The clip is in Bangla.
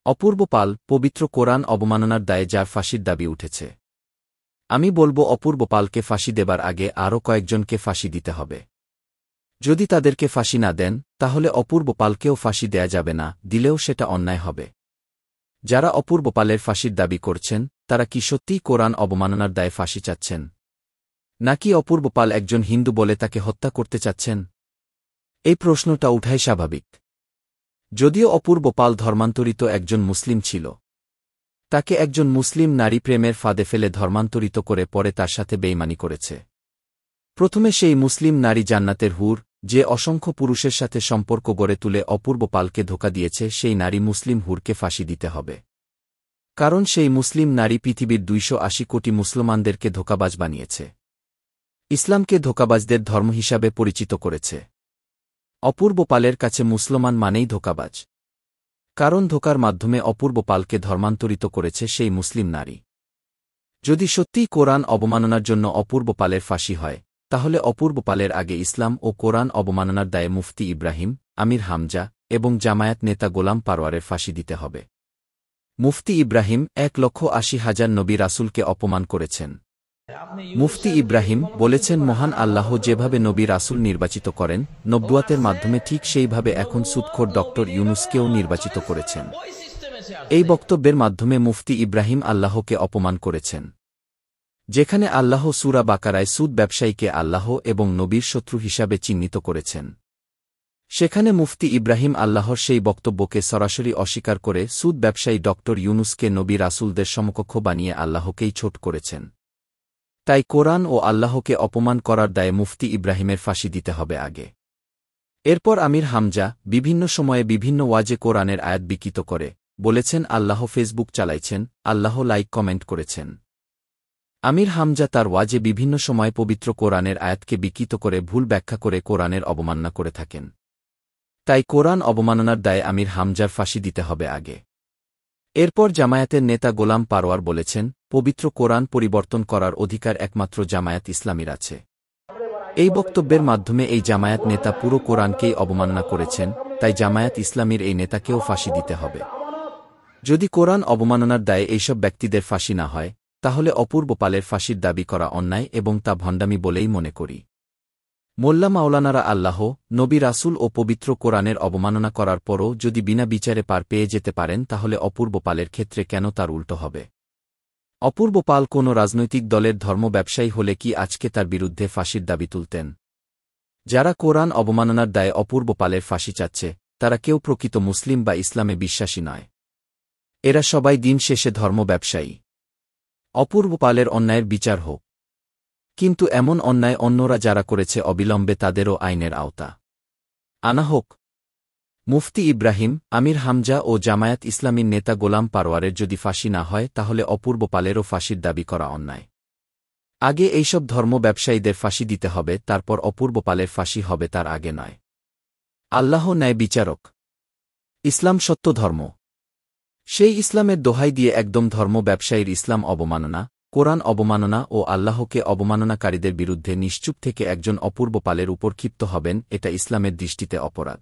অপূর্ব পাল, পবিত্র কোরআন অবমাননার দায়ে যার ফাঁসির দাবি উঠেছে। আমি বলবো অপূর্ব পালকে ফাঁসি দেবার আগে আরও কয়েকজনকে ফাঁসি দিতে হবে। যদি তাদেরকে ফাঁসি না দেন, তাহলে অপূর্ব পালকেও ফাঁসি দেয়া যাবে না, দিলেও সেটা অন্যায় হবে। যারা অপূর্ব পালের ফাঁসির দাবি করছেন, তারা কি সত্যিই কোরআন অবমাননার দায়ে ফাঁসি চাচ্ছেন? নাকি অপূর্ব পাল একজন হিন্দু বলে তাকে হত্যা করতে চাচ্ছেন? এই প্রশ্নটা উঠাই স্বাভাবিক। যদিও অপূর্ব পাল ধর্মান্তরিত একজন মুসলিম ছিল। তাকে একজন মুসলিম নারী প্রেমের ফাঁদে ফেলে ধর্মান্তরিত করে পরে তার সাথে বেইমানি করেছে। প্রথমে সেই মুসলিম নারী জান্নাতের হুর, যে অসংখ্য পুরুষের সাথে সম্পর্ক গড়ে তুলে অপূর্ব পালকে ধোঁকা দিয়েছে, সেই নারী মুসলিম হুরকে ফাঁসি দিতে হবে। কারণ সেই মুসলিম নারী পৃথিবীর 280 কোটি মুসলমানদেরকে ধোঁকাবাজ বানিয়েছে। ইসলামকে ধোঁকাবাজদের ধর্ম হিসাবে পরিচিত করেছে। অপূর্ব পালের কাছে মুসলমান মানেই ধোঁকাবাজ। কারণ ধোঁকার মাধ্যমে অপূর্ব পালকে ধর্মান্তরিত করেছে সেই মুসলিম নারী। যদি সত্যিই কোরআন অবমাননার জন্য অপূর্ব পালের ফাঁসি হয়, তাহলে অপূর্ব পালের আগে ইসলাম ও কোরআন অবমাননার দায়ে মুফতি ইব্রাহিম, আমির হামজা এবং জামায়াত নেতা গোলাম পারওয়ারের ফাঁসি দিতে হবে। মুফতি ইব্রাহিম 1,80,000 নবী রাসূলকে অপমান করেছেন। মুফতি ইব্রাহিম বলেছেন, মহান আল্লাহ যেভাবে নবী রাসূল নির্বাচিত করেন নবুয়াতের মাধ্যমে, ঠিক সেইভাবে এখন সুদখোর ডক্টর ইউনুসকেও নির্বাচিত করেছেন। এই বক্তব্যের মাধ্যমে মুফতি ইব্রাহিম আল্লাহকে অপমান করেছেন। যেখানে আল্লাহ সূরা বাকারায় সুদ ব্যবসায়ীকে আল্লাহ এবং নবীর শত্রু হিসাবে চিহ্নিত করেছেন, সেখানে মুফতি ইব্রাহিম আল্লাহর সেই বক্তব্যকে সরাসরি অস্বীকার করে সুদ ব্যবসায়ী ডক্টর ইউনুসকে নবী রাসূলদের সমকক্ষ বানিয়ে আল্লাহকেই ছোট করেছেন। তাই কোরআন ও আল্লাহকে অপমান করার দায়ে মুফতি ইব্রাহিমের ফাঁসি দিতে হবে আগে। এরপর আমির হামজা বিভিন্ন সময়ে বিভিন্ন ওয়াজে কোরআনের আয়াত বিকৃত করে বলেছেন আল্লাহ ফেসবুক চালাইছেন, আল্লাহ লাইক কমেন্ট করেছেন। আমির হামজা তার ওয়াজে বিভিন্ন সময় পবিত্র কোরআনের আয়াতকে বিকৃত করে ভুল ব্যাখ্যা করে কোরআনের অবমাননা করে থাকেন। তাই কোরআন অবমাননার দায়ে আমির হামজার ফাঁসি দিতে হবে আগে। এরপর জামায়াতের নেতা গোলাম পারওয়ার বলেছেন, পবিত্র কোরআন পরিবর্তন করার অধিকার একমাত্র জামায়াত ইসলামীর আছে। এই বক্তব্যের মাধ্যমে এই জামায়াত নেতা পুরো কোরআনকেই অবমাননা করেছেন, তাই জামায়াত ইসলামীর এই নেতাকেও ফাঁসি দিতে হবে। যদি কোরআন অবমাননার দায়ে এইসব ব্যক্তিদের ফাঁসি না হয়, তাহলে অপূর্ব পালের ফাঁসির দাবি করা অন্যায় এবং তা ভণ্ডামি বলেই মনে করি। মোল্লা মাওলানারা আল্লাহ, নবী রাসূল ও পবিত্র কোরআনের অবমাননা করার পরও যদি বিনা বিচারে পার পেয়ে যেতে পারেন, তাহলে অপূর্ব পালের ক্ষেত্রে কেন তার উল্টো হবে? অপূর্ব পাল কোনো রাজনৈতিক দলের ধর্ম ব্যবসায়ী হলে কি আজকে তার বিরুদ্ধে ফাঁসির দাবি তুলতেন? যারা কোরআন অবমাননার দায়ে অপূর্ব পালের ফাঁসি চাচ্ছে, তারা কেউ প্রকৃত মুসলিম বা ইসলামে বিশ্বাসী নয়। এরা সবাই দিন শেষে ধর্ম ব্যবসায়ী। অপূর্ব পালের অন্যায়ের বিচার হোক, কিন্তু এমন অন্যায় অন্যরা যারা করেছে অবিলম্বে তাদেরও আইনের আওতা আনা হোক। মুফতি ইব্রাহিম, আমির হামজা ও জামায়াত ইসলামীর নেতা গোলাম পারওয়ারের যদি ফাঁসি না হয়, তাহলে অপূর্ব পালেরও ফাঁসির দাবি করা অন্যায়। আগে এইসব ধর্ম ব্যবসায়ীদের ফাঁসি দিতে হবে, তারপর অপূর্ব পালের ফাঁসি হবে, তার আগে নয়। আল্লাহ ন্যায় বিচারক, ইসলাম সত্য ধর্ম। সেই ইসলামের দোহাই দিয়ে একদম ধর্ম ব্যবসায়ীর ইসলাম অবমাননা, কোরআন অবমাননা ও আল্লাহকে অবমাননাকারীদের বিরুদ্ধে নিশ্চুপ থেকে একজন অপূর্ব পালের উপর ক্ষিপ্ত হবেন, এটা ইসলামের দৃষ্টিতে অপরাধ।